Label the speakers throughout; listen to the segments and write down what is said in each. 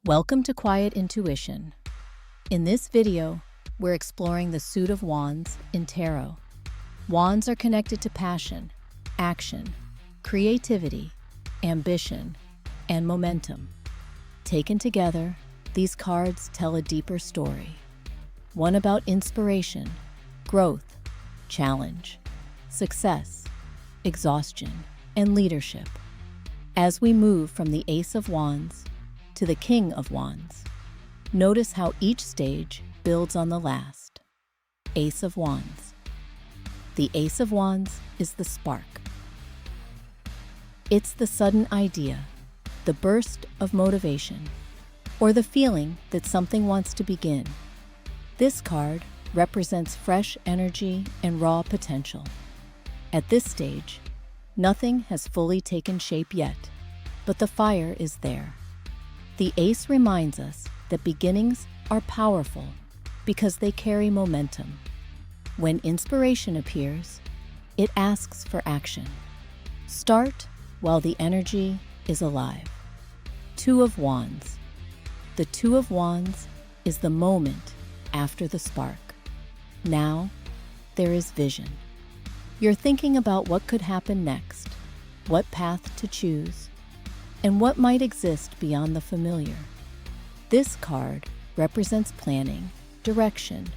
Speaker 1: Welcome to Quiet Intuition. In this video, we're exploring the suit of wands in tarot. Wands are connected to passion, action, creativity, ambition, and momentum. Taken together, these cards tell a deeper story. One about inspiration, growth, challenge, success, exhaustion, and leadership. As we move from the Ace of Wands to the King of Wands, notice how each stage builds on the last. Ace of Wands. The Ace of Wands is the spark. It's the sudden idea, the burst of motivation, or the feeling that something wants to begin. This card represents fresh energy and raw potential. At this stage, nothing has fully taken shape yet, but the fire is there. The ace reminds us that beginnings are powerful because they carry momentum. When inspiration appears, it asks for action. Start while the energy is alive. Two of Wands. The Two of Wands is the moment after the spark. Now, there is vision. You're thinking about what could happen next, what path to choose, and what might exist beyond the familiar. This card represents planning, direction,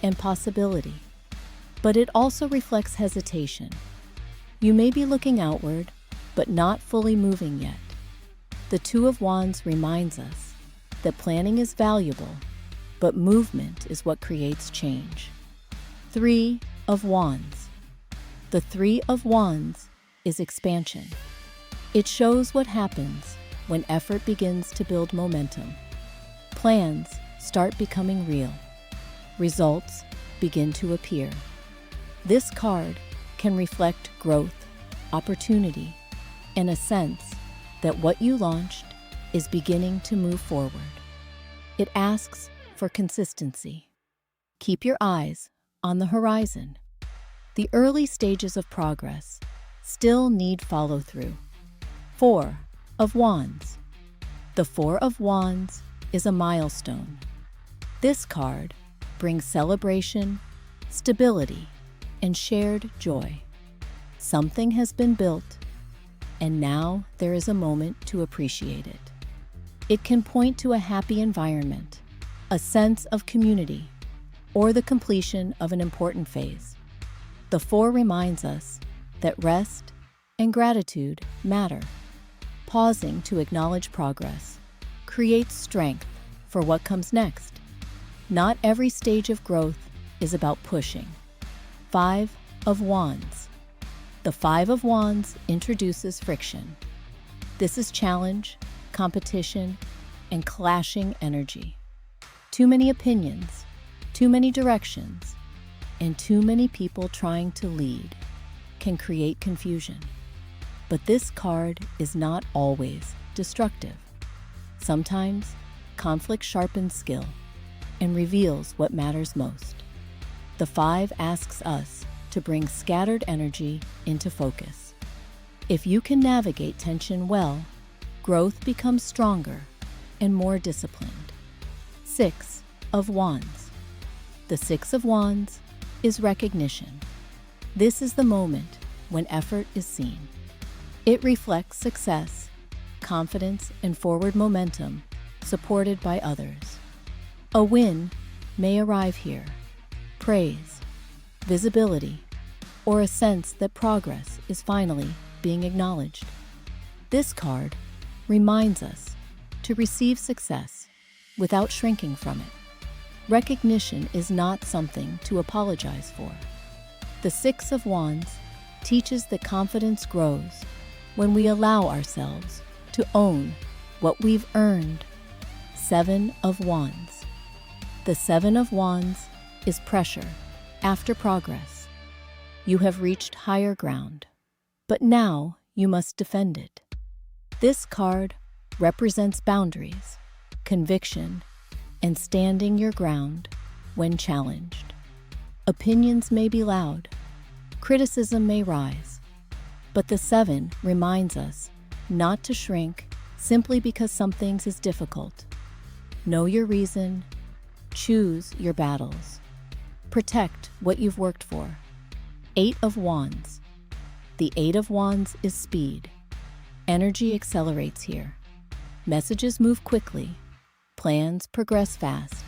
Speaker 1: and possibility, but it also reflects hesitation. You may be looking outward, but not fully moving yet. The Two of Wands reminds us that planning is valuable, but movement is what creates change. Three of Wands. The Three of Wands is expansion. It shows what happens when effort begins to build momentum. Plans start becoming real. Results begin to appear. This card can reflect growth, opportunity, and a sense that what you launched is beginning to move forward. It asks for consistency. Keep your eyes on the horizon. The early stages of progress still need follow-through. Four of Wands. The Four of Wands is a milestone. This card brings celebration, stability, and shared joy. Something has been built, and now there is a moment to appreciate it. It can point to a happy environment, a sense of community, or the completion of an important phase. The Four reminds us that rest and gratitude matter. Pausing to acknowledge progress creates strength for what comes next. Not every stage of growth is about pushing. Five of Wands. The Five of Wands introduces friction. This is challenge, competition, and clashing energy. Too many opinions, too many directions, and too many people trying to lead can create confusion. But this card is not always destructive. Sometimes, conflict sharpens skill and reveals what matters most. The Five asks us to bring scattered energy into focus. If you can navigate tension well, growth becomes stronger and more disciplined. Six of Wands. The Six of Wands is recognition. This is the moment when effort is seen. It reflects success, confidence, and forward momentum supported by others. A win may arrive here. Praise, visibility, or a sense that progress is finally being acknowledged. This card reminds us to receive success without shrinking from it. Recognition is not something to apologize for. The Six of Wands teaches that confidence grows when we allow ourselves to own what we've earned. Seven of Wands. The Seven of Wands is pressure after progress. You have reached higher ground, but now you must defend it. This card represents boundaries, conviction, and standing your ground when challenged. Opinions may be loud, criticism may rise, but the Seven reminds us not to shrink simply because something is difficult. Know your reason, choose your battles, protect what you've worked for. 8 of Wands. The 8 of Wands is speed. Energy accelerates here. Messages move quickly, plans progress fast,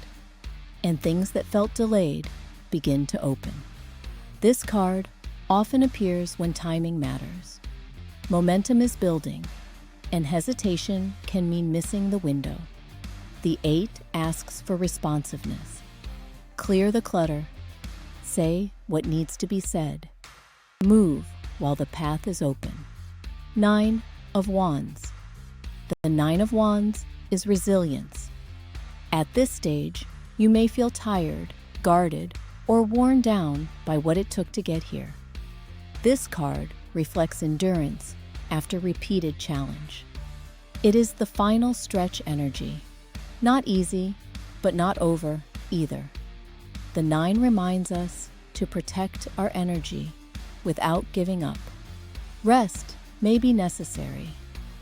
Speaker 1: and things that felt delayed begin to open. This card often appears when timing matters. Momentum is building, and hesitation can mean missing the window. The 8 asks for responsiveness. Clear the clutter. Say what needs to be said. Move while the path is open. 9 of Wands. The 9 of Wands is resilience. At this stage, you may feel tired, guarded, or worn down by what it took to get here. This card reflects endurance after repeated challenge. It is the final stretch energy. Not easy, but not over either. The 9 reminds us to protect our energy without giving up. Rest may be necessary,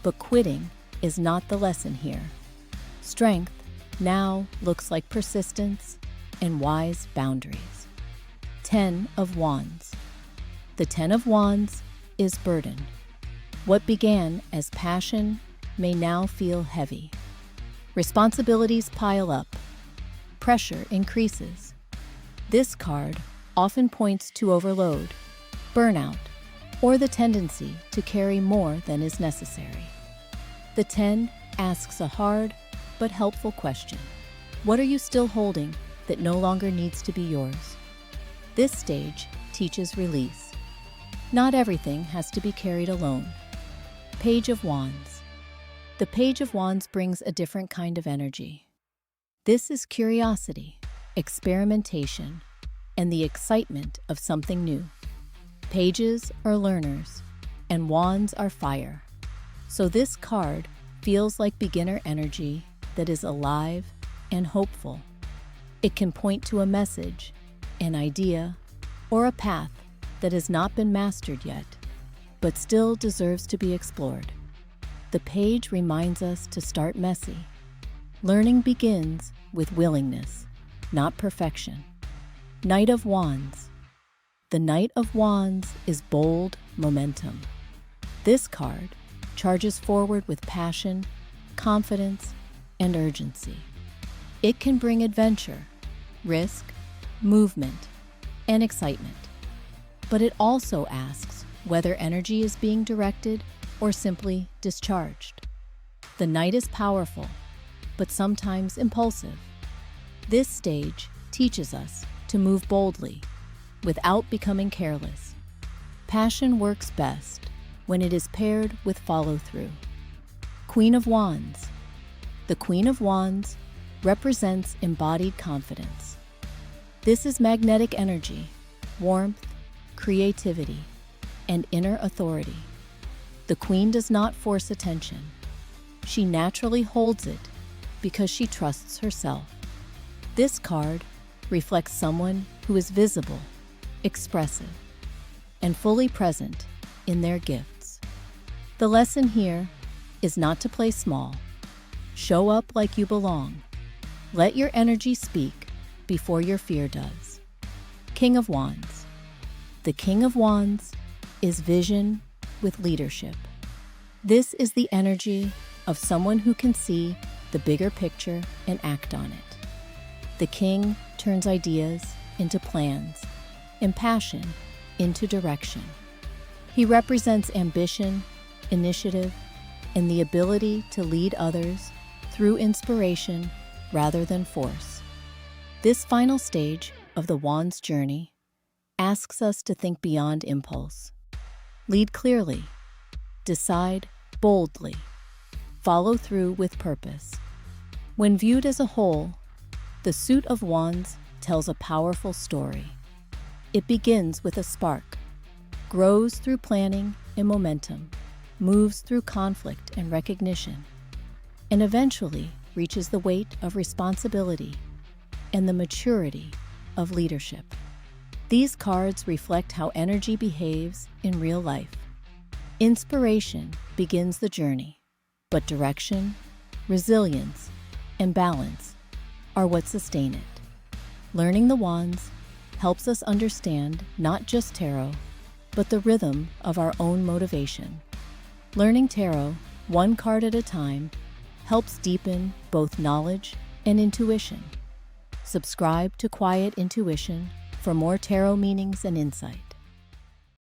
Speaker 1: but quitting is not the lesson here. Strength now looks like persistence and wise boundaries. 10 of Wands. The 10 of Wands is burden. What began as passion may now feel heavy. Responsibilities pile up. Pressure increases. This card often points to overload, burnout, or the tendency to carry more than is necessary. The 10 asks a hard but helpful question. What are you still holding that no longer needs to be yours? This stage teaches release. Not everything has to be carried alone. Page of Wands. The Page of Wands brings a different kind of energy. This is curiosity, experimentation, and the excitement of something new. Pages are learners, and wands are fire. So this card feels like beginner energy that is alive and hopeful. It can point to a message, an idea, or a path that has not been mastered yet, but still deserves to be explored. The page reminds us to start messy. Learning begins with willingness, not perfection. Knight of Wands. The Knight of Wands is bold momentum. This card charges forward with passion, confidence, and urgency. It can bring adventure, risk, movement, and excitement. But it also asks whether energy is being directed or simply discharged. The Knight is powerful, but sometimes impulsive. This stage teaches us to move boldly without becoming careless. Passion works best when it is paired with follow-through. Queen of Wands. The Queen of Wands represents embodied confidence. This is magnetic energy, warmth, creativity, and inner authority. The Queen does not force attention. She naturally holds it because she trusts herself. This card reflects someone who is visible, expressive, and fully present in their gifts. The lesson here is not to play small. Show up like you belong. Let your energy speak before your fear does. King of Wands. The King of Wands is vision with leadership. This is the energy of someone who can see the bigger picture and act on it. The King turns ideas into plans and passion into direction. He represents ambition, initiative, and the ability to lead others through inspiration rather than force. This final stage of the Wands journey asks us to think beyond impulse. Lead clearly, decide boldly, follow through with purpose. When viewed as a whole, the suit of Wands tells a powerful story. It begins with a spark, grows through planning and momentum, moves through conflict and recognition, and eventually reaches the weight of responsibility and the maturity of leadership. These cards reflect how energy behaves in real life. Inspiration begins the journey, but direction, resilience, and balance are what sustain it. Learning the wands helps us understand not just tarot, but the rhythm of our own motivation. Learning tarot, one card at a time, helps deepen both knowledge and intuition. Subscribe to Quiet Intuition for more tarot meanings and insight.